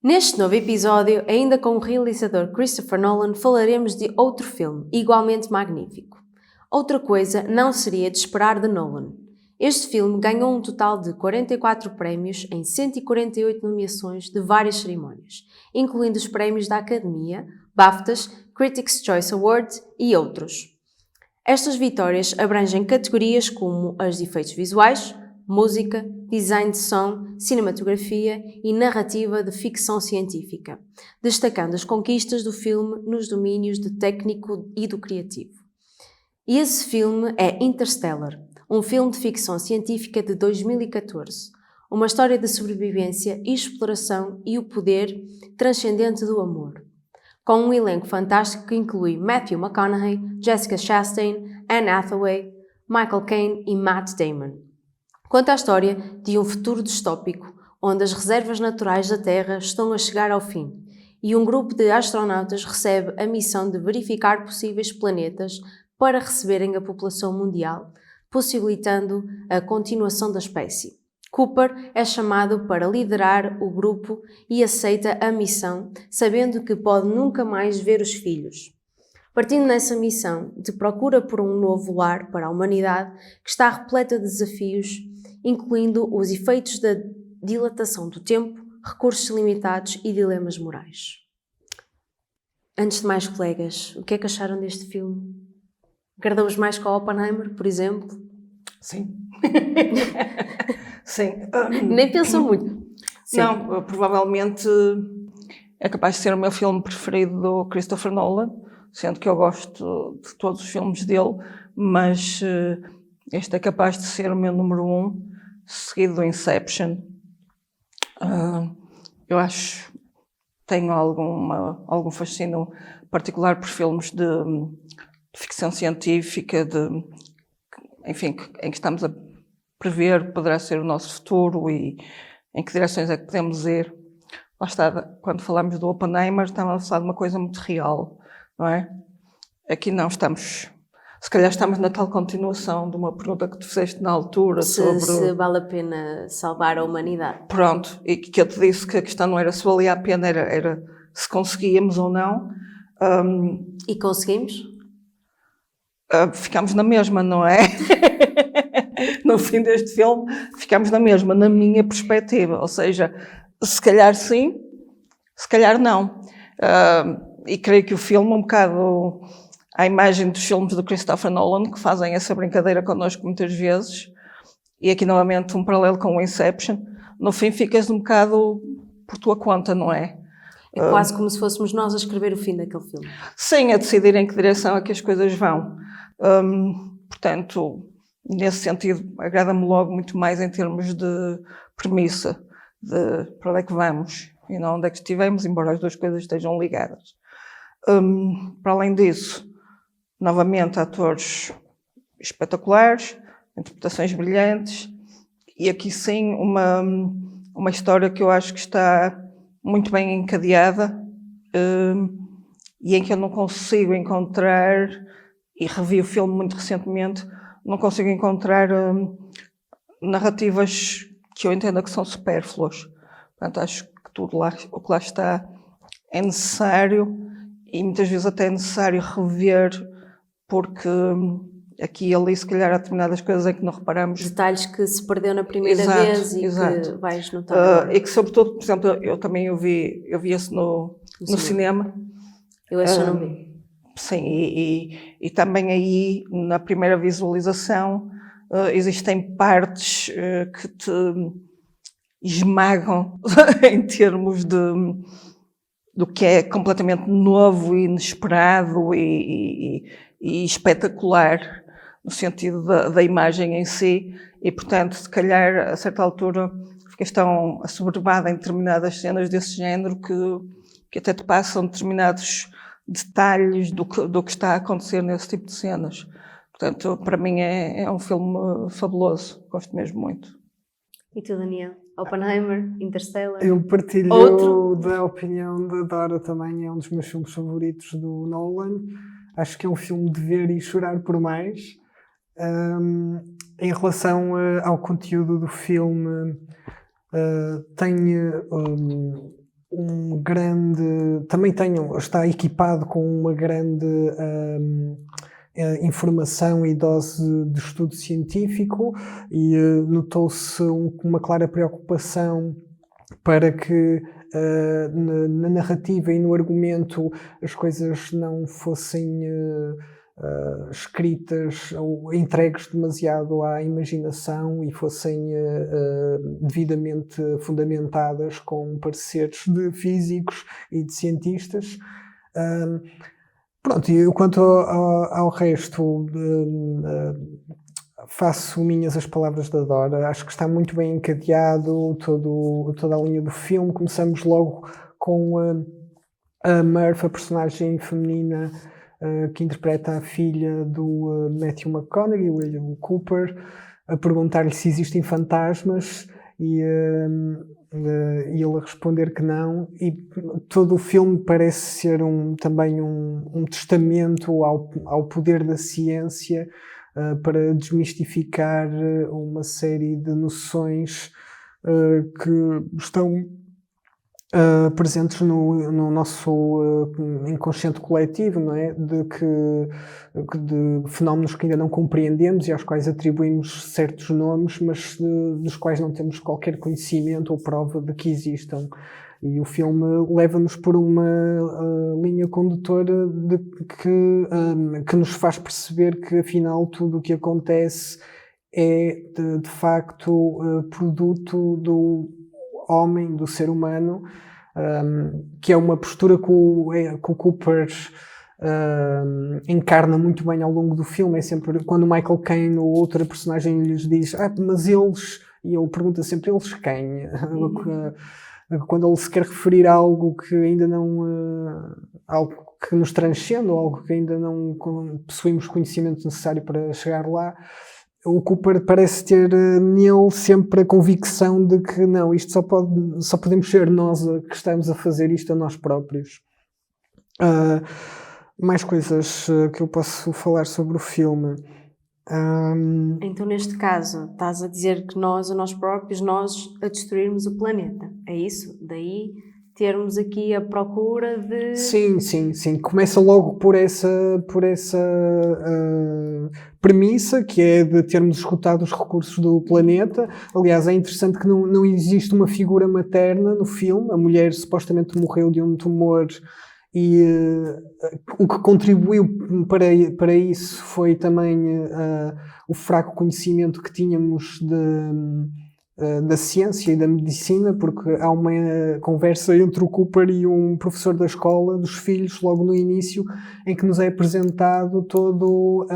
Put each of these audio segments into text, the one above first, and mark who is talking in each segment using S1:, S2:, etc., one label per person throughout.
S1: Neste novo episódio, ainda com o realizador Christopher Nolan, falaremos de outro filme, igualmente magnífico. Outra coisa não seria de esperar de Nolan. Este filme ganhou um total de 44 prémios em 148 nomeações de várias cerimónias, incluindo os prémios da Academia, BAFTAs, Critics' Choice Awards e outros. Estas vitórias abrangem categorias como as de efeitos visuais, música, design de som, cinematografia e narrativa de ficção científica, destacando as conquistas do filme nos domínios do técnico e do criativo. E esse filme é Interstellar, um filme de ficção científica de 2014, uma história de sobrevivência e exploração e o poder transcendente do amor. Com um elenco fantástico que inclui Matthew McConaughey, Jessica Chastain, Anne Hathaway, Michael Caine e Matt Damon. Conta a história de um futuro distópico, onde as reservas naturais da Terra estão a chegar ao fim, e um grupo de astronautas recebe a missão de verificar possíveis planetas para receberem a população mundial, possibilitando a continuação da espécie. Cooper é chamado para liderar o grupo e aceita a missão, sabendo que pode nunca mais ver os filhos. Partindo nessa missão de procura por um novo lar para a humanidade que está repleta de desafios, incluindo os efeitos da dilatação do tempo, recursos limitados e dilemas morais. Antes de mais, colegas, o que é que acharam deste filme? Concordamos mais com Oppenheimer, por exemplo?
S2: Sim. Sim.
S1: Nem pensou muito. Sim.
S2: Não, provavelmente é capaz de ser o meu filme preferido do Christopher Nolan, sendo que eu gosto de todos os filmes dele, mas este é capaz de ser o meu número 1, seguido do Inception. Eu acho que tenho algum fascínio particular por filmes de ficção científica, enfim, em que estamos a prever o que poderá ser o nosso futuro e em que direções é que podemos ir. Lá está, quando falamos do Oppenheimer, estamos a falar de uma coisa muito real, não é? Aqui não estamos. Se calhar estamos na tal continuação de uma pergunta que tu fizeste na altura sobre...
S1: Se vale a pena salvar a humanidade.
S2: Pronto, e que eu te disse que a questão não era se valia a pena, era se conseguíamos ou não.
S1: E conseguimos?
S2: Ficámos na mesma, não é? No fim deste filme, ficámos na mesma, na minha perspectiva. Ou seja, se calhar sim, se calhar não. E creio que o filme, um bocado à imagem dos filmes do Christopher Nolan, que fazem essa brincadeira connosco muitas vezes, e aqui novamente um paralelo com o Inception, no fim ficas um bocado por tua conta, não é?
S1: É quase como se fôssemos nós a escrever o fim daquele filme.
S2: Sim, a decidir em que direção é que as coisas vão. Portanto, nesse sentido, agrada-me logo muito mais em termos de premissa, de para onde é que vamos e não onde é que estivemos, embora as duas coisas estejam ligadas. Para além disso, novamente, atores espetaculares, interpretações brilhantes, e aqui sim uma história que eu acho que está muito bem encadeada e em que eu não consigo encontrar, e revi o filme muito recentemente, não consigo encontrar narrativas que eu entenda que são supérfluas. Portanto, acho que tudo o que lá está é necessário e muitas vezes até é necessário rever, porque aqui e ali se calhar há determinadas coisas em que não reparamos.
S1: Detalhes que se perdeu na primeira vez e que vais notar agora.
S2: E que sobretudo, por exemplo, eu também eu vi esse no cinema.
S1: Eu esse já não vi.
S2: Sim, e também aí, na primeira visualização, existem partes que te esmagam em termos do que é completamente novo e inesperado e espetacular, no sentido da imagem em si, e portanto, se calhar, a certa altura, ficas tão assoberbada em determinadas cenas desse género que até te passam determinados detalhes do que está a acontecer nesse tipo de cenas. Portanto, para mim é um filme fabuloso, gosto mesmo muito.
S1: E tu, Daniel? Oppenheimer, Interstellar?
S3: Eu partilho da opinião da Dora também, é um dos meus filmes favoritos do Nolan. Acho que é um filme de ver e chorar por mais. Em relação ao conteúdo do filme, tem também está equipado com uma grande informação e dose de estudo científico, e notou-se uma clara preocupação para que na narrativa e no argumento as coisas não fossem escritas ou entregues demasiado à imaginação e fossem devidamente fundamentadas com pareceres de físicos e de cientistas. Pronto, e quanto ao resto, faço minhas as palavras da Dora. Acho que está muito bem encadeado toda a linha do filme. Começamos logo com a Murphy, a personagem feminina que interpreta a filha do Matthew McConaughey, William Cooper, a perguntar-lhe se existem fantasmas e ele a responder que não, e todo o filme parece ser também um testamento ao poder da ciência para desmistificar uma série de noções que estão presentes no nosso inconsciente coletivo, não é? De fenómenos que ainda não compreendemos e aos quais atribuímos certos nomes, mas dos quais não temos qualquer conhecimento ou prova de que existam. E o filme leva-nos por uma linha condutora que nos faz perceber que, afinal, tudo o que acontece é, de facto, produto do homem, do ser humano, que é uma postura que o Cooper encarna muito bem ao longo do filme. É sempre quando o Michael Caine ou outra personagem lhes diz mas eles, e ele pergunta sempre, eles quem? Quando ele se quer referir a algo que ainda não algo que nos transcende, ou algo que ainda não possuímos conhecimento necessário para chegar lá, o Cooper parece ter nele sempre a convicção de que não, isto só podemos ser nós que estamos a fazer isto a nós próprios. Mais coisas que eu posso falar sobre o filme.
S1: Então, neste caso, estás a dizer que nós, a nós próprios, nós a destruirmos o planeta. É isso? Daí termos aqui a procura de...
S3: Sim. Começa logo por essa premissa, que é de termos esgotado os recursos do planeta. Aliás, é interessante que não existe uma figura materna no filme. A mulher supostamente morreu de um tumor e o que contribuiu para isso foi também o fraco conhecimento que tínhamos da ciência e da medicina, porque há uma conversa entre o Cooper e um professor da escola dos filhos logo no início, em que nos é apresentado todo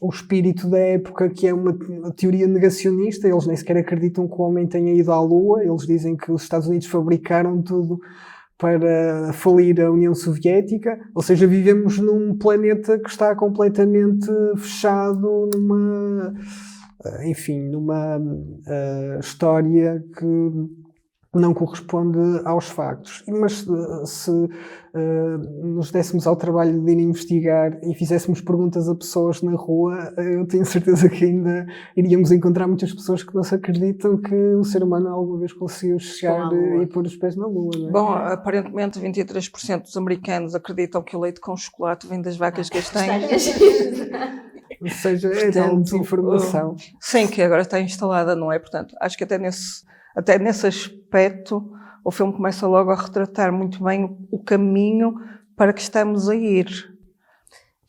S3: o espírito da época, que é uma teoria negacionista. Eles nem sequer acreditam que o homem tenha ido à Lua. Eles dizem que os Estados Unidos fabricaram tudo para falir a União Soviética. Ou seja, vivemos num planeta que está completamente fechado numa história que não corresponde aos factos. Mas se nos dessemos ao trabalho de ir investigar e fizéssemos perguntas a pessoas na rua, eu tenho certeza que ainda iríamos encontrar muitas pessoas que não se acreditam que o ser humano alguma vez conseguiu chegar e pôr os pés na Lua, não é?
S2: Bom, aparentemente 23% dos americanos acreditam que o leite com chocolate vem das vacas castanhas.
S3: Ou seja, é tal desinformação.
S2: Sim, que agora está instalada, não é? Portanto, acho que até nesse aspecto o filme começa logo a retratar muito bem o caminho para que estamos a ir.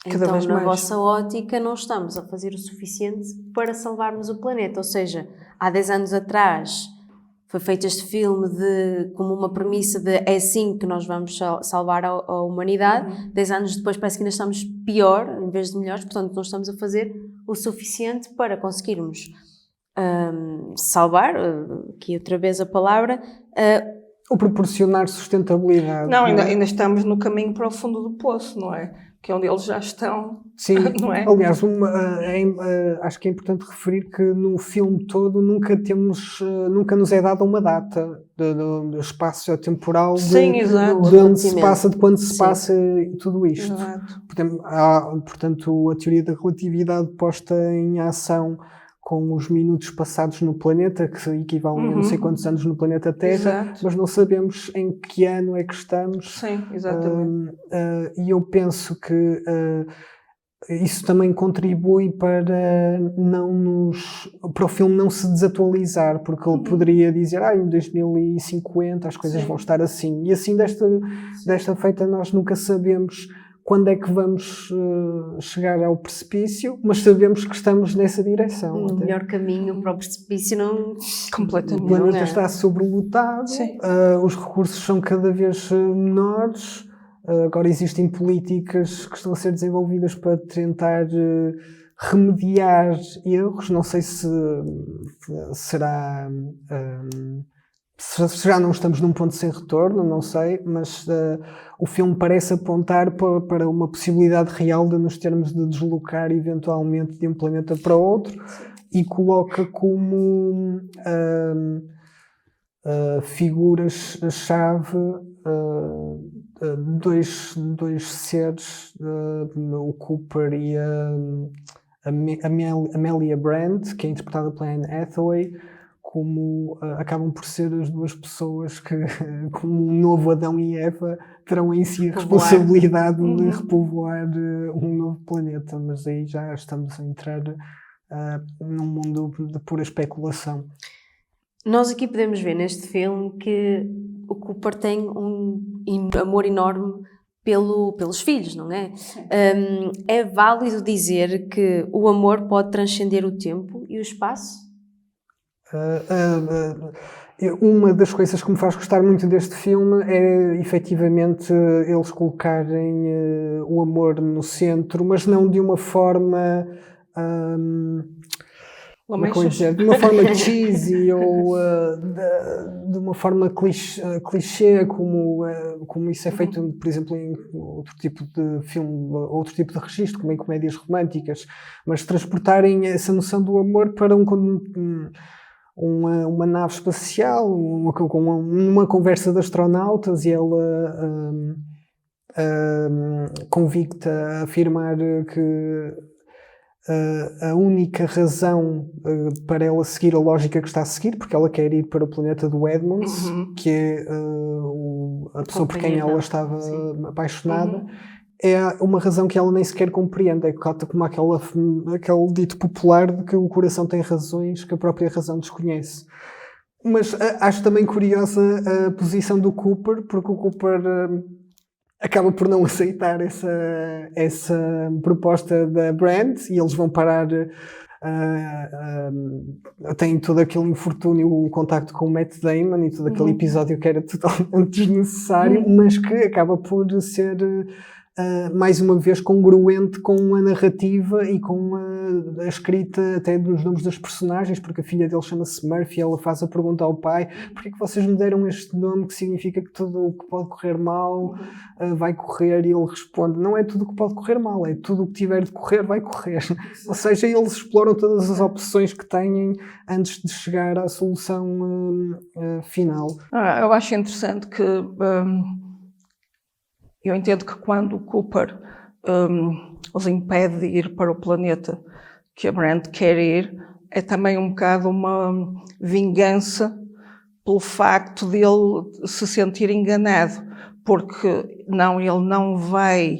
S2: Cada vez mais.
S1: Na vossa ótica, não estamos a fazer o suficiente para salvarmos o planeta. Ou seja, há 10 anos atrás foi feito este filme como uma premissa de é assim que nós vamos salvar a humanidade. 10 anos depois parece que ainda estamos pior em vez de melhores. Portanto, não estamos a fazer o suficiente para conseguirmos salvar, aqui outra vez a palavra,
S3: ou proporcionar sustentabilidade.
S2: Não, ainda estamos no caminho para o fundo do poço, não é? Que é onde eles já estão.
S3: Sim,
S2: não é?
S3: Aliás, acho que é importante referir que no filme todo nunca nos é dada uma data do espaço temporal de onde se passa, de quando se passa tudo isto.
S2: Exato.
S3: Portanto, a teoria da relatividade posta em ação com os minutos passados no planeta, que equivalem a não sei quantos anos no planeta Terra,
S2: Exato.
S3: mas não sabemos em que ano é que estamos.
S2: Sim, exatamente.
S3: E eu penso que isso também contribui para para o filme não se desatualizar, porque ele poderia dizer, em 2050 as coisas
S2: Sim.
S3: vão estar assim. E assim, desta feita, nós nunca sabemos quando é que vamos chegar ao precipício, mas sabemos que estamos nessa direção.
S1: O melhor caminho para o precipício não...
S3: O
S2: Completamente.
S3: planeta
S1: Não é.
S3: está sobrelotado,
S2: Sim.
S3: os recursos são cada vez menores, agora existem políticas que estão a ser desenvolvidas para tentar remediar erros. Não sei se será... se já não estamos num ponto sem retorno, não sei, mas o filme parece apontar para uma possibilidade real de nos termos de deslocar eventualmente de um planeta para outro, e coloca como figuras-chave dois seres, o Cooper e a Amelia Brand, que é interpretada pela Anne Hathaway, como acabam por ser as duas pessoas que, como um novo Adão e Eva, terão em si a responsabilidade de repovoar um novo planeta, mas aí já estamos a entrar num mundo de pura especulação.
S1: Nós aqui podemos ver neste filme que o Cooper tem um amor enorme pelos filhos, não é? É válido dizer que o amor pode transcender o tempo e o espaço?
S3: Uma das coisas que me faz gostar muito deste filme é efetivamente eles colocarem o amor no centro, mas não de uma forma de uma forma cheesy ou de uma forma clichê, como isso é feito, por exemplo, em outro tipo de filme, outro tipo de registro, como em comédias românticas, mas transportarem essa noção do amor para uma nave espacial, uma conversa de astronautas, e ela convicta a afirmar que a única razão para ela seguir a lógica que está a seguir, porque ela quer ir para o planeta do Edmonds, que é a pessoa por quem ela estava apaixonada, é uma razão que ela nem sequer compreende. É como aquele dito popular de que o coração tem razões que a própria razão desconhece. Mas acho também curiosa a posição do Cooper, porque o Cooper acaba por não aceitar essa proposta da Brand, e eles vão parar. Tem todo aquele infortúnio, o contacto com o Matt Damon e todo aquele episódio que era totalmente desnecessário, mas que acaba por ser mais uma vez congruente com a narrativa e com a escrita até dos nomes das personagens, porque a filha dele chama-se Murphy, e ela faz a pergunta ao pai: porque é que vocês me deram este nome que significa que tudo o que pode correr mal vai correr? E ele responde: não é tudo o que pode correr mal, é tudo o que tiver de correr vai correr. Ou seja, eles exploram todas as opções que têm antes de chegar à solução final.
S2: Eu acho interessante que eu entendo que quando o Cooper os impede de ir para o planeta que a Brand quer ir, é também um bocado uma vingança pelo facto de ele se sentir enganado, porque ele não vai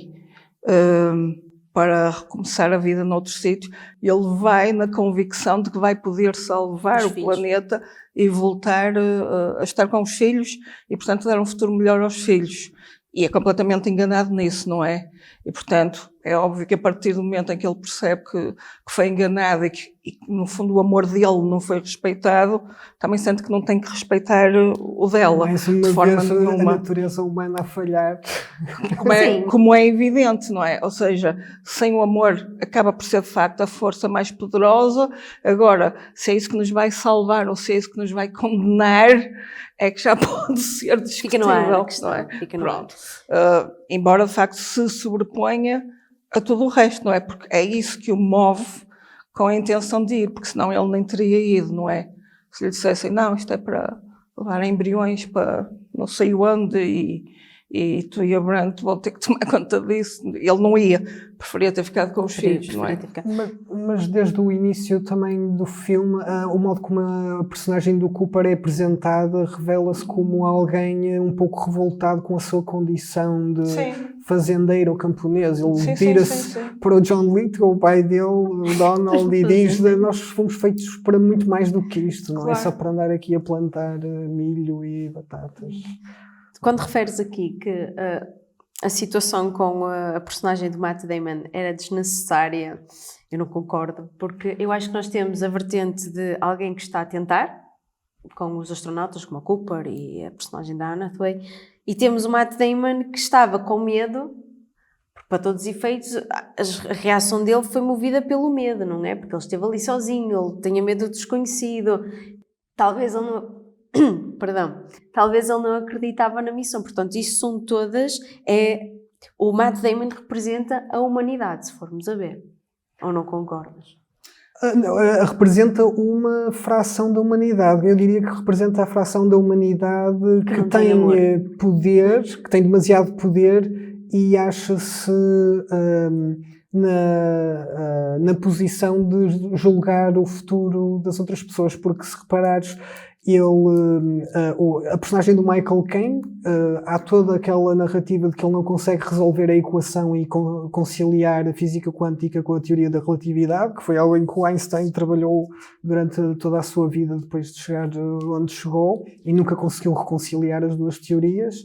S2: para recomeçar a vida noutro sítio, ele vai na convicção de que vai poder salvar o planeta e voltar a estar com os filhos e, portanto, dar um futuro melhor aos filhos. E é completamente enganado nisso, não é? E, portanto, é óbvio que a partir do momento em que ele percebe que foi enganado e que, no fundo, o amor dele não foi respeitado, também sente que não tem que respeitar o dela.
S3: Mais uma
S2: de forma
S3: vez,
S2: nenhuma.
S3: a natureza humana a falhar.
S2: Como é evidente, não é? Ou seja, sem o amor acaba por ser, de facto, a força mais poderosa. Agora, se é isso que nos vai salvar ou se é isso que nos vai condenar, é que já pode ser discutível.
S1: Fica no ar a questão,
S2: não é?
S1: Fica no
S2: Pronto. Embora, de facto, se sobreponha a tudo o resto, não é? Porque é isso que o move com a intenção de ir, porque senão ele nem teria ido, não é? Se lhe dissessem: não, isto é para levar embriões para não sei onde e e tu e a Brandt vão ter que tomar conta disso. Ele não ia, preferia ter ficado com os filhos, não é?
S3: Mas desde o início também do filme, o modo como a personagem do Cooper é apresentada revela-se como alguém um pouco revoltado com a sua condição de fazendeiro ou camponês. Ele vira-se para o John Lithgow, o pai dele, o Donald, e diz: nós fomos feitos para muito mais do que isto, não é só para andar aqui a plantar milho e batatas.
S1: Quando referes aqui que a situação com a personagem do Matt Damon era desnecessária, eu não concordo, porque eu acho que nós temos a vertente de alguém que está a tentar, com os astronautas como a Cooper e a personagem da Anna Hathaway, e temos o Matt Damon que estava com medo, porque para todos os efeitos a reação dele foi movida pelo medo, não é? Porque ele esteve ali sozinho, ele tinha medo do desconhecido, talvez ele não... talvez ele não acreditava na missão. Portanto, isso são todas... O Matt Damon representa a humanidade, se formos a ver. Ou não concordas?
S3: Representa uma fração da humanidade. Eu diria que representa a fração da humanidade que tem poder, que tem demasiado poder e acha-se na posição de julgar o futuro das outras pessoas. Porque se reparares... a personagem do Michael Caine, há toda aquela narrativa de que ele não consegue resolver a equação e conciliar a física quântica com a teoria da relatividade, que foi algo em que o Einstein trabalhou durante toda a sua vida depois de chegar onde chegou e nunca conseguiu reconciliar as duas teorias.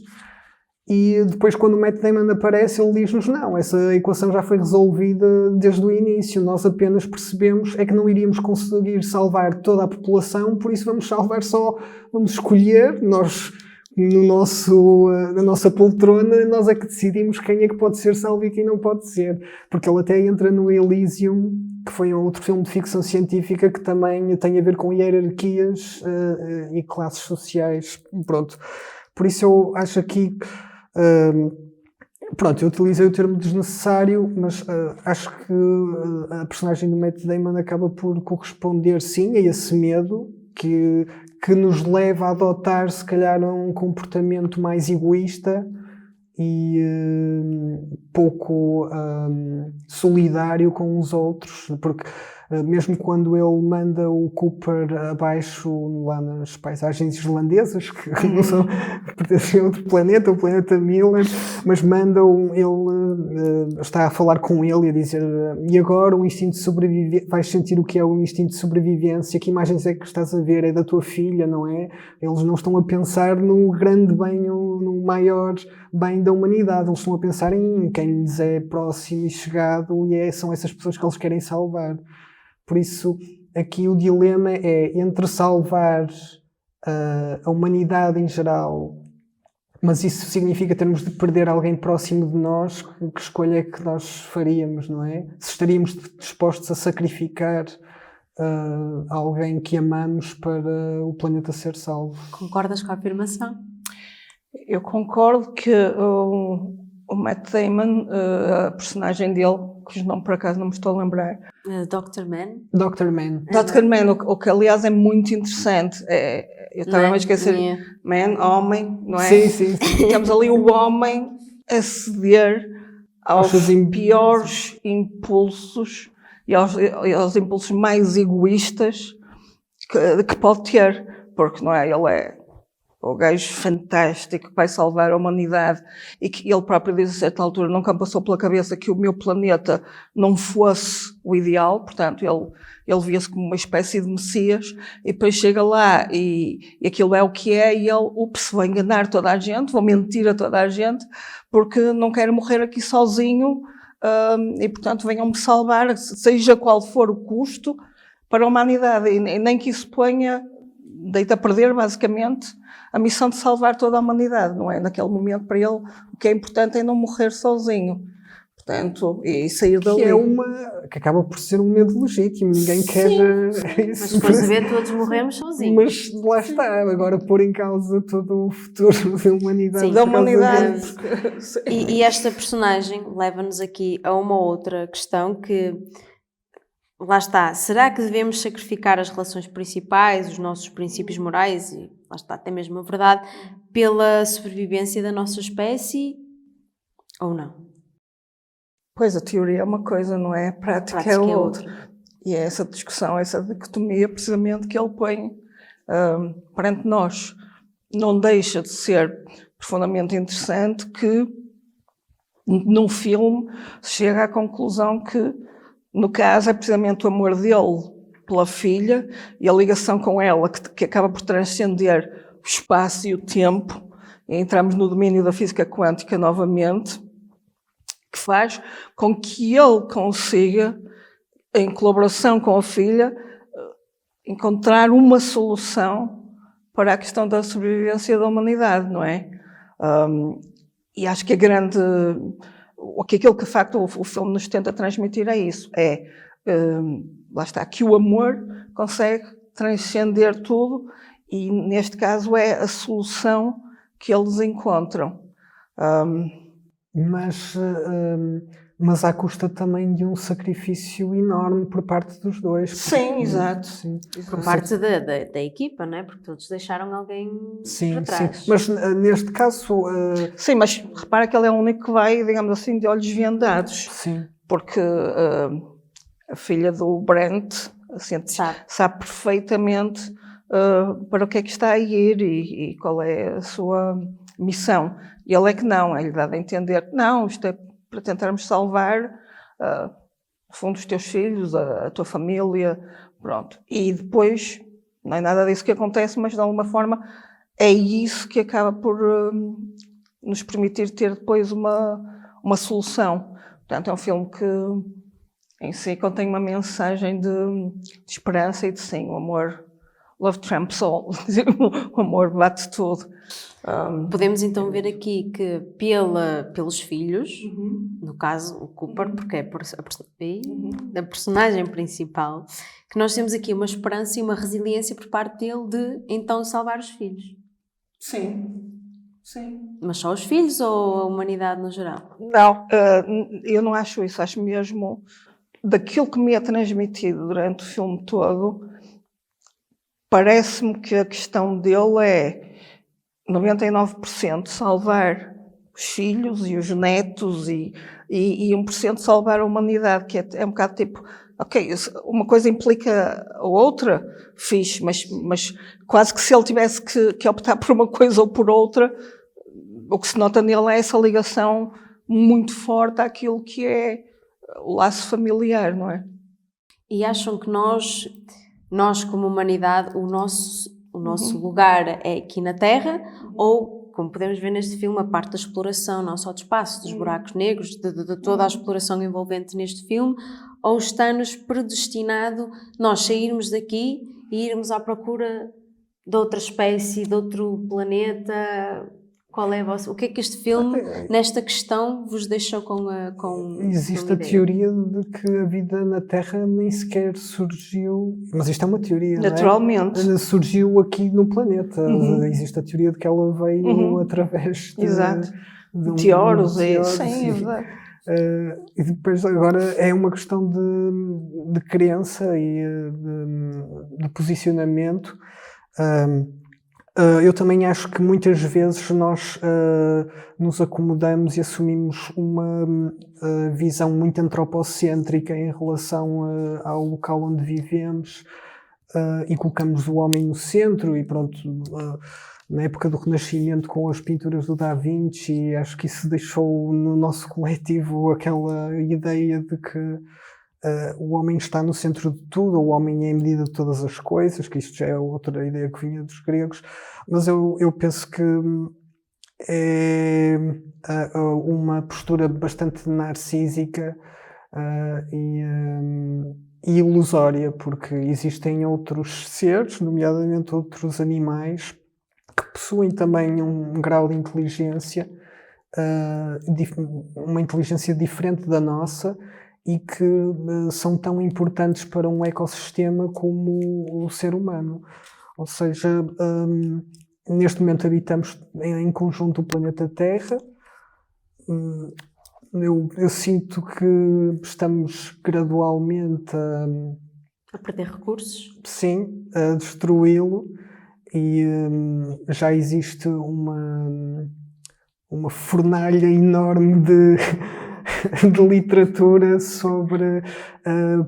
S3: E depois, quando o Matt Damon aparece, ele diz-nos: não, essa equação já foi resolvida desde o início, nós apenas percebemos é que não iríamos conseguir salvar toda a população, por isso vamos escolher, nós, na nossa poltrona, nós é que decidimos quem é que pode ser salvo e quem não pode ser. Porque ele até entra no Elysium, que foi outro filme de ficção científica que também tem a ver com hierarquias e classes sociais. Pronto. Por isso eu acho aqui... eu utilizei o termo desnecessário, mas acho que a personagem do Matt Damon acaba por corresponder sim a esse medo que nos leva a adotar se calhar um comportamento mais egoísta e pouco solidário com os outros, porque mesmo quando ele manda o Cooper abaixo lá nas paisagens islandesas, que não são, pertencem a outro planeta, o planeta Miller, mas ele está a falar com ele e a dizer: e agora o instinto de sobrevivência, vais sentir o que é o instinto de sobrevivência, que imagens é que estás a ver? É da tua filha, não é? Eles não estão a pensar no grande bem ou no maior bem da humanidade, eles estão a pensar em quem lhes é próximo e chegado, e são essas pessoas que eles querem salvar. Por isso, aqui o dilema é entre salvar a humanidade em geral, mas isso significa termos de perder alguém próximo de nós. Que escolha é que nós faríamos, não é? Se estaríamos dispostos a sacrificar alguém que amamos para o planeta ser salvo.
S1: Concordas com a afirmação?
S2: Eu concordo que o Matt Damon, a personagem dele, cujo nome por acaso não me estou a lembrar.
S1: Dr. Man.
S3: Dr. Man.
S2: Dr. Man, o que aliás é muito interessante. Eu estava a esquecer. Man, homem, não é?
S3: Sim.
S2: Temos ali o homem a ceder aos piores impulsos e aos impulsos mais egoístas que pode ter. Porque, não é? Ele é o gajo fantástico que vai salvar a humanidade e que ele próprio diz a certa altura: nunca me passou pela cabeça que o meu planeta não fosse o ideal. Portanto, ele via-se como uma espécie de Messias, e depois chega lá e aquilo é o que é, e ele, vou enganar toda a gente, vou mentir a toda a gente, porque não quero morrer aqui sozinho, e portanto venham-me salvar, seja qual for o custo para a humanidade, e nem que isso ponha, deita a perder basicamente a missão de salvar toda a humanidade, não é? Naquele momento, para ele, o que é importante é não morrer sozinho. Portanto, e sair dali.
S3: Que acaba por ser um medo legítimo, ninguém quer isso.
S1: Mas depois de ver, todos morremos sozinhos.
S3: Mas lá está, agora pôr em causa todo o futuro da humanidade.
S1: Sim,
S2: da humanidade.
S1: E esta personagem leva-nos aqui a uma outra questão que lá está, será que devemos sacrificar as relações principais, os nossos princípios morais e, lá está, até mesmo a verdade, pela sobrevivência da nossa espécie ou não?
S2: Pois, a teoria é uma coisa, não é? A prática é outra. E é essa discussão, essa dicotomia, precisamente, que ele põe perante nós. Não deixa de ser profundamente interessante que, num filme, se chega à conclusão que, no caso, é precisamente o amor dele pela filha e a ligação com ela, que acaba por transcender o espaço e o tempo, e entramos no domínio da física quântica novamente, que faz com que ele consiga, em colaboração com a filha, encontrar uma solução para a questão da sobrevivência da humanidade, não é? E acho que aquilo que de facto o filme nos tenta transmitir é isso, lá está, que o amor consegue transcender tudo e neste caso é a solução que eles encontram.
S3: Mas à custa também de um sacrifício enorme por parte dos dois.
S2: Sim, exato.
S3: Sim.
S1: Por parte da equipa, não é? Porque todos deixaram alguém para trás.
S3: Sim. Mas neste caso...
S2: Sim, mas repara que ele é o único que vai, digamos assim, de olhos vendados.
S3: Sim.
S2: Porque a filha do Brent assim, sabe perfeitamente para o que é que está a ir e qual é a sua missão. E ele é que não, é-lhe dado a entender que não, isto é para tentarmos salvar, no fundo, os teus filhos, a tua família, pronto. E depois, não é nada disso que acontece, mas de alguma forma é isso que acaba por nos permitir ter depois uma solução. Portanto, é um filme que em si contém uma mensagem de esperança e de sim, o amor, love trumps all, o amor bate tudo.
S1: Podemos então ver aqui que pelos filhos, no caso o Cooper, porque é a personagem principal, que nós temos aqui uma esperança e uma resiliência por parte dele de então salvar os filhos.
S2: Sim.
S1: Mas só os filhos ou a humanidade no geral?
S2: Não, eu não acho isso, acho mesmo daquilo que me é transmitido durante o filme todo, parece-me que a questão dele é 99% salvar os filhos e os netos e 1% salvar a humanidade, que é um bocado tipo, ok, uma coisa implica a outra, fixe, mas quase que se ele tivesse que optar por uma coisa ou por outra, o que se nota nele é essa ligação muito forte àquilo que é o laço familiar, não é?
S1: E acham que nós como humanidade, o nosso lugar é aqui na Terra, ou, como podemos ver neste filme, a parte da exploração, não só do espaço, dos buracos negros, de toda a exploração envolvente neste filme, ou está-nos predestinado nós sairmos daqui e irmos à procura de outra espécie, de outro planeta? Qual é o que é que este filme, nesta questão, vos deixou com
S3: existe a teoria de que a vida na Terra nem sequer surgiu, mas isto é uma teoria,
S2: naturalmente,
S3: não é? Surgiu aqui no planeta. Existe a teoria de que ela veio através de
S2: meteoros, sim, é verdade.
S3: E depois agora é uma questão de crença e de posicionamento. Eu também acho que muitas vezes nós nos acomodamos e assumimos uma visão muito antropocêntrica em relação ao local onde vivemos e colocamos o homem no centro e pronto, na época do Renascimento com as pinturas do Da Vinci, acho que isso deixou no nosso coletivo aquela ideia de que o homem está no centro de tudo, o homem é a medida de todas as coisas, que isto já é outra ideia que vinha dos gregos, mas eu penso que é uma postura bastante narcísica e ilusória, porque existem outros seres, nomeadamente outros animais, que possuem também um grau de inteligência, uma inteligência diferente da nossa, e que são tão importantes para um ecossistema como o ser humano. Ou seja, neste momento habitamos em conjunto o planeta Terra, Eu sinto que estamos gradualmente
S1: A perder recursos?
S3: sim, a destruí-lo e já existe uma fornalha enorme de literatura sobre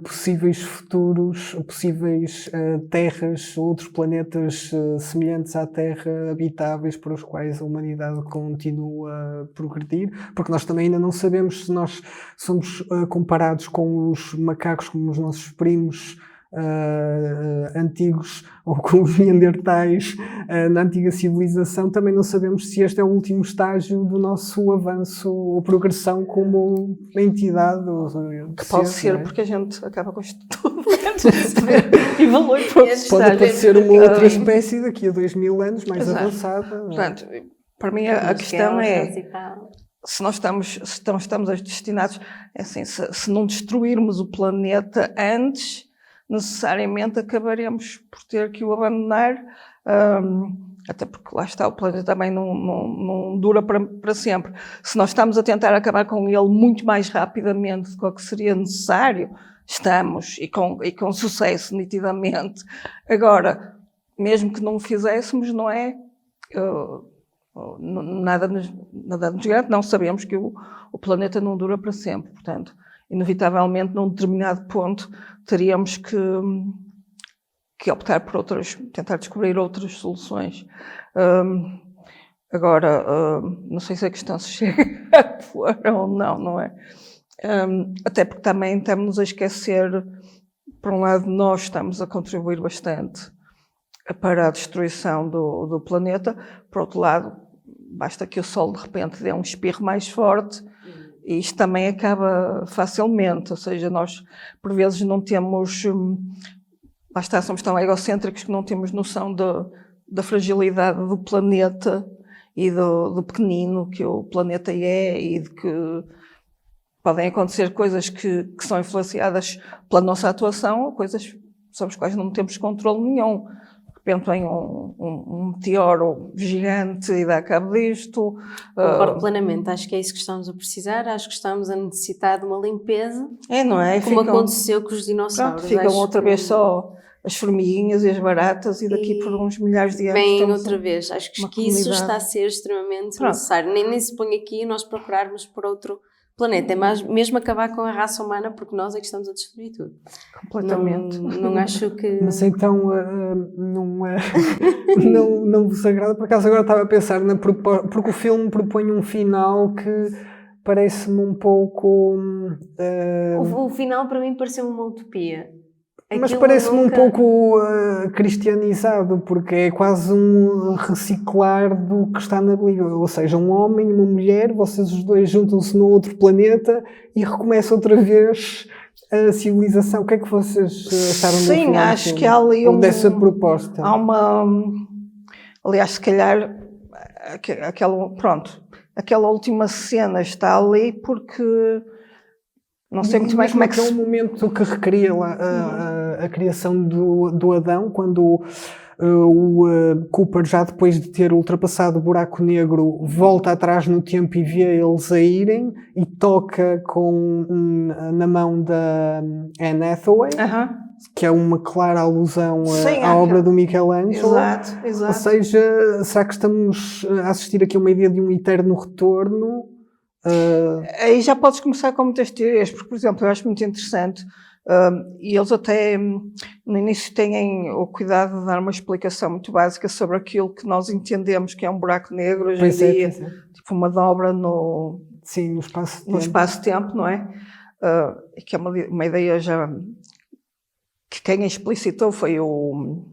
S3: possíveis futuros, possíveis terras, outros planetas semelhantes à Terra, habitáveis, para os quais a humanidade continua a progredir, porque nós também ainda não sabemos se nós somos comparados com os macacos, como os nossos primos antigos, ou com os neandertais na antiga civilização. Também não sabemos se este é o último estágio do nosso avanço ou progressão como entidade.
S2: Que pode ser, porque a gente acaba com isto tudo e valor para outros
S3: pode aparecer uma outra espécie daqui a 2000 anos mais
S2: Exato.
S3: avançada.
S2: Portanto, para mim a questão é se nós estamos destinados, é assim, se não destruirmos o planeta antes, necessariamente acabaremos por ter que o abandonar, até porque lá está, o planeta também não dura para sempre. Se nós estamos a tentar acabar com ele muito mais rapidamente do que o que seria necessário, estamos, e com sucesso, nitidamente. Agora, mesmo que não o fizéssemos, não é... nada nos garante, não sabemos que o planeta não dura para sempre, portanto, inevitavelmente, num determinado ponto, teríamos que optar por outras, tentar descobrir outras soluções. Agora, não sei se a questão se chega a pôr ou não é? Até porque também estamos a esquecer, por um lado, nós estamos a contribuir bastante para a destruição do planeta, por outro lado, basta que o Sol de repente dê um espirro mais forte e isto também acaba facilmente, ou seja, nós por vezes não temos, lá está, somos tão egocêntricos que não temos noção da fragilidade do planeta e do pequenino que o planeta é e de que podem acontecer coisas que são influenciadas pela nossa atuação, coisas sobre as quais não temos controle nenhum. De repente vem um meteoro gigante e dá cabo disto.
S1: Concordo plenamente, acho que é isso que estamos a precisar, acho que estamos a necessitar de uma limpeza,
S2: não é?
S1: como aconteceu com os dinossauros.
S2: Pronto, ficam outra vez só as formiguinhas e as baratas e daqui por uns milhares de anos
S1: vem outra vez. Acho que isso
S2: comunidade.
S1: está a ser extremamente necessário. Nem se põe aqui nós procurarmos por outro planeta, é mais mesmo acabar com a raça humana, porque nós é que estamos a destruir tudo.
S2: Completamente.
S1: Não acho que...
S3: Mas então não vos agrada? Por acaso agora estava a pensar, porque o filme propõe um final que parece-me um pouco...
S1: O final para mim pareceu uma utopia.
S3: Mas
S1: Aquilo
S3: parece-me
S1: nunca...
S3: um pouco cristianizado, porque é quase um reciclar do que está na Bíblia. Ou seja, um homem e uma mulher, vocês os dois juntam-se num outro planeta e recomeça outra vez a civilização. O que é que vocês acharam do final?
S2: Sim, acho que há ali
S3: dessa proposta.
S2: Há uma... Aliás, se calhar, aquela última cena está ali porque... Não sei muito bem como é que...
S3: É um momento que recria a criação do Adão, quando o Cooper, já depois de ter ultrapassado o buraco negro, volta atrás no tempo e vê eles a irem e toca na mão da Anne Hathaway, que é uma clara alusão à obra do Michelangelo.
S2: Exato.
S3: Ou seja, será que estamos a assistir aqui a uma ideia de um eterno retorno?
S2: Aí já podes começar com muitas teorias, porque, por exemplo, eu acho muito interessante, e eles até no início têm o cuidado de dar uma explicação muito básica sobre aquilo que nós entendemos que é um buraco negro hoje em dia, tipo uma dobra no espaço-tempo, não é? Que é uma ideia já que quem a explicitou foi o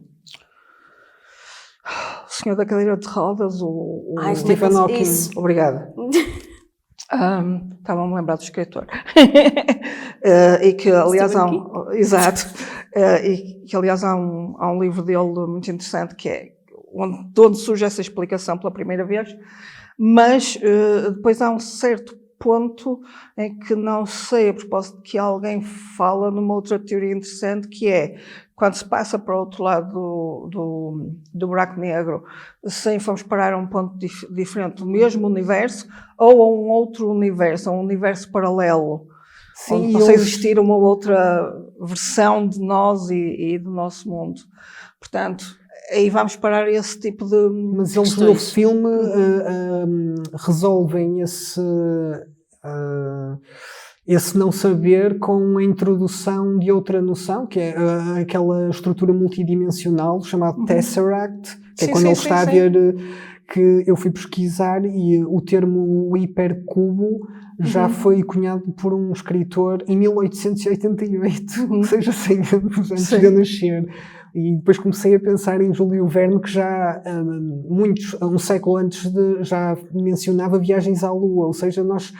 S2: senhor da cadeira de rodas, o
S3: Stephen Hawking.
S2: Obrigada. Estava a me lembrar do escritor. E que, aliás, e que, aliás, há um livro dele muito interessante que é onde surge essa explicação pela primeira vez, mas depois há um certo ponto em que não sei, a propósito que alguém fala numa outra teoria interessante, que é quando se passa para o outro lado do buraco negro, se formos parar a um ponto diferente do mesmo universo ou a um outro universo, a um universo paralelo.
S3: Sim,
S2: onde possa existir uma outra versão de nós e do nosso mundo. Portanto, aí vamos parar esse tipo de
S3: Mas eles
S2: questões.
S3: no filme resolvem esse não saber com a introdução de outra noção, que é aquela estrutura multidimensional chamada Tesseract, que é quando ele está a ver que eu fui pesquisar e o termo hipercubo já foi cunhado por um escritor em 1888, ou seja, 100 anos antes de eu nascer. E depois comecei a pensar em Júlio Verne, que já um século antes já mencionava viagens à Lua, ou seja, nós,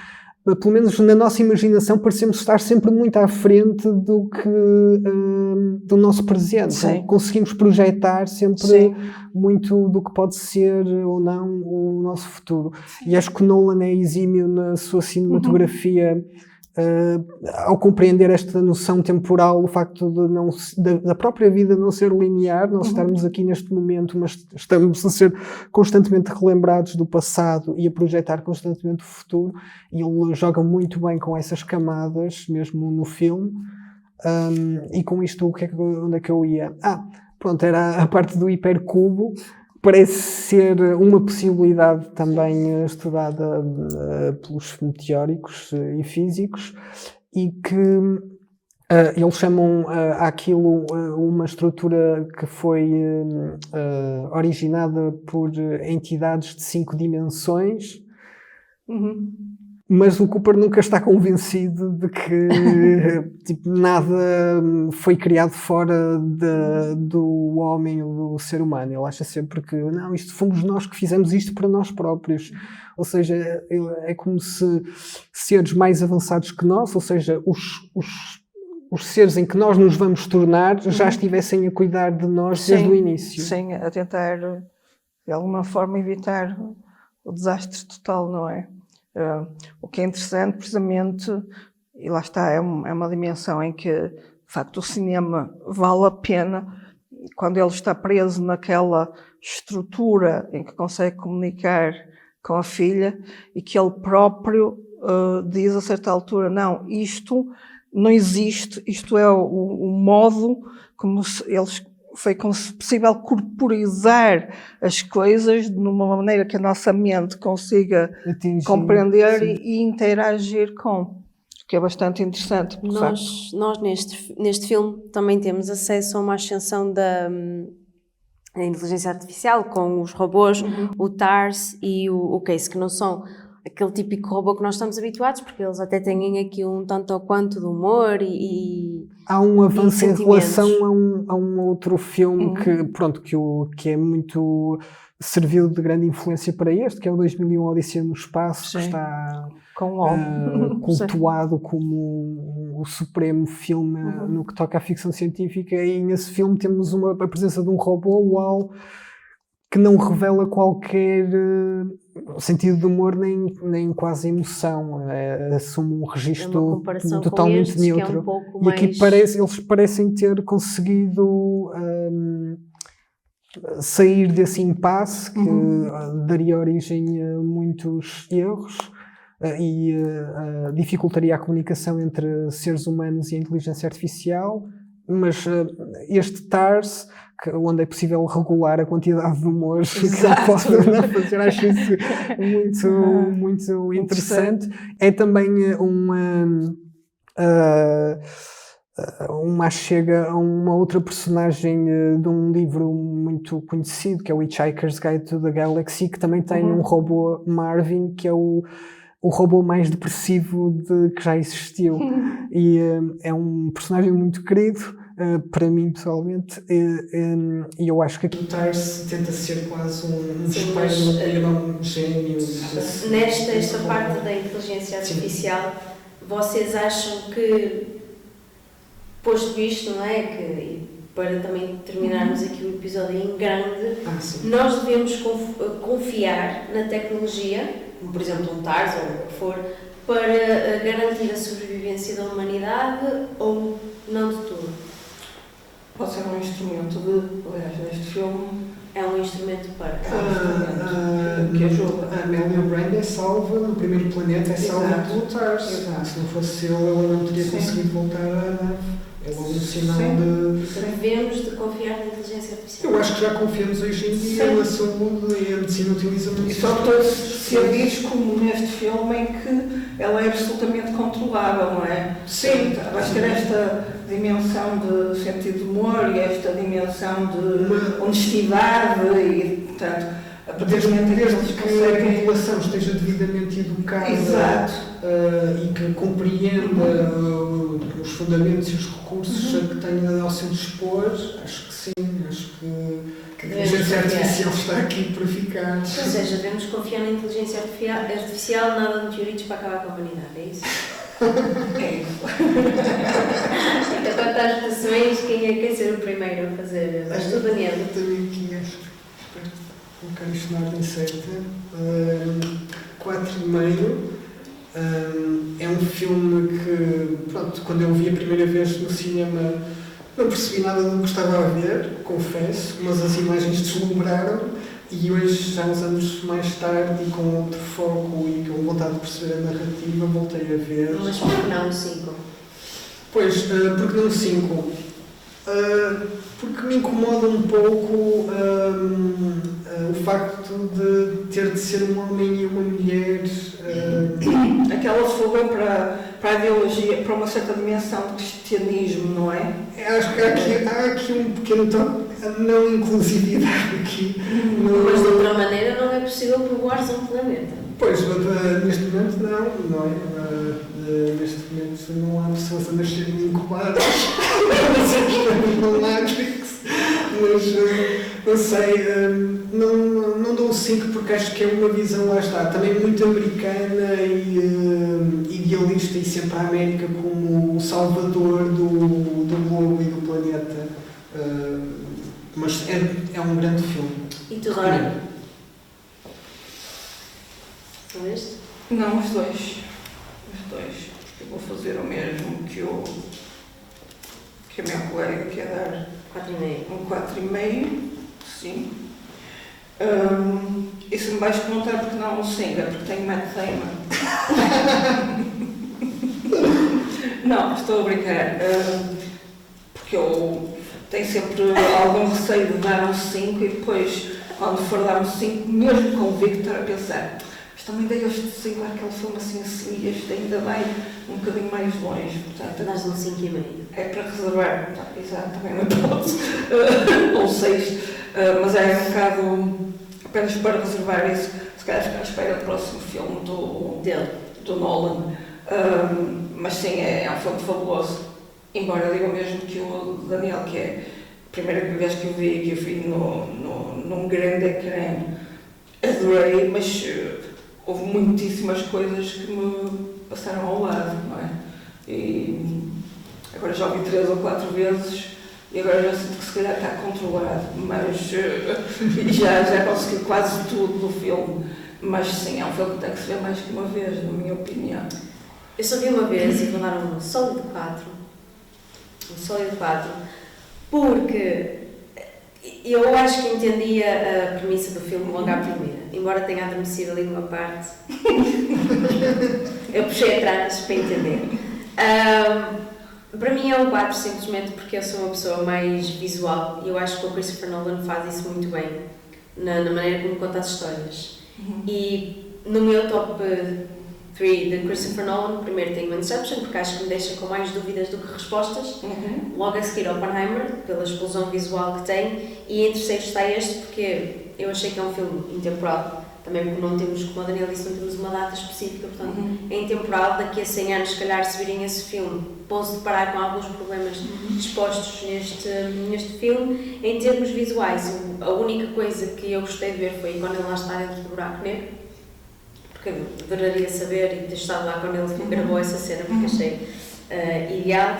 S3: pelo menos na nossa imaginação, parecemos estar sempre muito à frente do nosso presente.
S2: Sim.
S3: Conseguimos projetar sempre
S2: Sim.
S3: muito do que pode ser ou não o nosso futuro. E acho que Nolan é exímio na sua cinematografia ao compreender esta noção temporal, o facto da própria vida não ser linear, nós estarmos aqui neste momento, mas estamos a ser constantemente relembrados do passado e a projetar constantemente o futuro, e ele joga muito bem com essas camadas, mesmo no filme. E com isto, onde é que eu ia? Pronto, era a parte do hipercubo. Parece ser uma possibilidade também estudada pelos teóricos e físicos, e que eles chamam àquilo uma estrutura que foi originada por entidades de 5 dimensões. Mas o Cooper nunca está convencido de que nada foi criado fora do homem ou do ser humano. Ele acha sempre que não, isto fomos nós que fizemos isto para nós próprios. Ou seja, é como se seres mais avançados que nós, ou seja, os seres em que nós nos vamos tornar já estivessem a cuidar de nós desde o início.
S2: Sim, a tentar de alguma forma evitar o desastre total, não é? O que é interessante, precisamente, e lá está, é uma dimensão em que, de facto, o cinema vale a pena quando ele está preso naquela estrutura em que consegue comunicar com a filha e que ele próprio diz a certa altura, não, isto não existe, isto é o modo como foi possível corporizar as coisas de uma maneira que a nossa mente consiga compreender e interagir com, que é bastante interessante.
S1: Nós neste filme também temos acesso a uma ascensão da inteligência artificial com os robôs, o TARS e o Case, que não são aquele típico robô que nós estamos habituados, porque eles até têm aqui um tanto ou quanto de humor e
S3: há um avanço em relação a um outro filme que é muito serviu de grande influência para este, que é o 2001 Odisseia no Espaço, que está cultuado como o supremo filme no que toca à ficção científica, e nesse filme temos a presença de um robô, o HAL, que não revela qualquer sentido de humor nem quase emoção, assume um registro totalmente neutro.
S1: Que é um pouco
S3: e
S1: mais...
S3: aqui eles parecem ter conseguido sair desse impasse que daria origem a muitos erros e dificultaria a comunicação entre seres humanos e a inteligência artificial, mas este TARS, onde é possível regular a quantidade de humor que ele pode fazer, acho isso muito interessante. É também uma chega a uma outra personagem de um livro muito conhecido, que é o Hitchhiker's Guide to the Galaxy, que também tem um robô, Marvin, que é o robô mais depressivo que já existiu. E é um personagem muito querido para mim pessoalmente, e eu acho que aqui o TARS tenta ser quase um espelho, um irmão gêmeo.
S1: Nesta parte da inteligência artificial, vocês acham que, posto isto, não é? Que, para também terminarmos aqui o episódio em grande, nós devemos confiar na tecnologia, como por exemplo um TARS ou o que for, para garantir a sobrevivência da humanidade ou não de tudo?
S2: Pode ser um instrumento de, aliás, neste filme,
S1: É um instrumento para.
S2: que ajuda.
S3: A Amelia Brand é salva no primeiro planeta, é salva
S2: Exato.
S3: pelo TARS.
S2: Exato.
S3: Se não fosse ele, ela não teria
S2: Sim.
S3: conseguido voltar à nave. É logo um sinal
S2: Sim.
S3: de.
S1: Devemos de confiar na inteligência artificial.
S3: Eu acho que já confiamos hoje em dia
S2: Sim.
S3: na saúde e a medicina utiliza muito
S2: E
S3: isso.
S2: só todos serviços como neste filme em que ela é absolutamente controlável, não é?
S3: Sim.
S2: Vais ter esta dimensão de sentido de humor e esta dimensão de honestidade e, portanto, a partir do momento em que
S3: Desde
S2: eles
S3: que a
S2: conseguem...
S3: população esteja devidamente educada
S2: Exato.
S3: e que compreenda os fundamentos e os recursos a que tenha ao seu dispor, acho que sim, acho que a inteligência artificial está aqui para ficar.
S1: Ou seja, devemos confiar na inteligência artificial, nada de teorias para acabar com a humanidade, é isso?
S2: É isso.
S1: Então, quanto às votações, quem quer ser o primeiro a fazer? Mas tu, Daniel.
S3: Também aqui, acho que espero colocar isto na ordem certa. 4,5. É um filme que, pronto, quando eu vi a primeira vez no cinema, não percebi nada do que estava a ver, confesso, mas as imagens deslumbraram e hoje, já uns anos mais tarde, e com outro foco e com vontade de perceber a narrativa, voltei a ver.
S1: Mas por que não o 5?
S3: Pois, porque não 5? Porque me incomoda um pouco o facto de ter de ser um homem e uma mulher.
S2: Aquela fuga para a ideologia, para uma certa dimensão de cristianismo, não é?
S3: Acho que há aqui um pequeno toque de não inclusividade aqui.
S1: Mas de outra maneira não é possível povoares um planeta.
S3: Pois, neste momento não é? Neste momento não há pessoas a nascerem incubadas, no Matrix, mas não sei, não dou um 5 porque acho que é uma visão, lá está, também muito americana e idealista e sempre a América como o salvador do globo e do planeta, mas é um grande filme.
S1: E tu, Dora? Não viste?
S2: Não, os dois. Os dois. Eu vou fazer o mesmo que a minha colega quer dar
S1: 4,5.
S2: um 4,5. Sim. E se me vais perguntar porque não um 5, é porque tenho Matt Damon. Não, estou a brincar. Porque eu tenho sempre algum receio de dar um 5 e depois, quando for dar um 5, mesmo convicto, estar a pensar. Mas também dei este 5 àquele filme assim, e este ainda vai um bocadinho mais longe. Portanto,
S1: Dás um 5,5.
S2: é para reservar. Exato, também não posso. Ou 6. Mas é um bocado apenas para reservar isso. Se calhar ficar à espera do próximo filme do Nolan. Mas sim, é um filme fabuloso. Embora eu diga mesmo que o Daniel, que é a primeira vez que eu vi num grande ecrã, adorei, mas houve muitíssimas coisas que me passaram ao lado, não é? E agora já vi 3 ou 4 vezes e agora já sinto que se calhar está controlado, mas já consegui quase tudo do filme. Mas sim, é um filme que tem que se ver mais que uma vez, na minha opinião.
S1: Eu só vi uma vez e vou dar um sólido 4. Um sólido 4. Porque eu acho que entendi a premissa do filme logo à primeira. Embora tenha adormecido ali numa parte. Eu puxei atrás para entender. Para mim é um 4 simplesmente porque eu sou uma pessoa mais visual e eu acho que o Christopher Nolan faz isso muito bem na maneira como conta as histórias. E no meu top 3 de Christopher Nolan, primeiro tenho Inception, porque acho que me deixa com mais dúvidas do que respostas. Logo a seguir Oppenheimer, pela explosão visual que tem. E em terceiro está este, porque eu achei que é um filme intemporal. Também porque não temos, como a Daniela disse, não temos uma data específica, portanto é intemporal. Daqui a 100 anos, se calhar, se virem esse filme, vão-se deparar com alguns problemas expostos neste filme. Em termos visuais, a única coisa que eu gostei de ver foi quando ele lá está dentro do buraco negro, porque eu adoraria saber e ter estado lá quando ele gravou essa cena, porque achei ideal,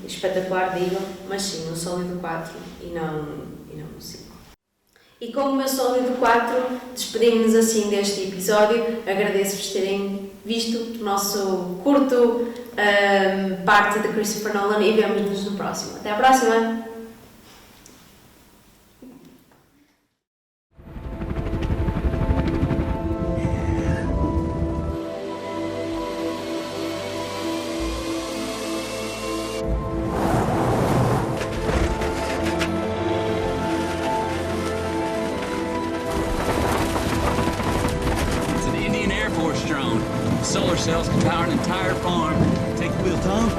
S1: espetacular, digo, mas sim, um sólido 4 e não um 5. E como o meu sólido 4, despedimos-nos assim deste episódio. Agradeço-vos terem visto o nosso curto parte de Christopher Nolan e vemo-nos no próximo. Até à próxima!
S4: Solar cells can power an entire farm. Take the wheel, Tom.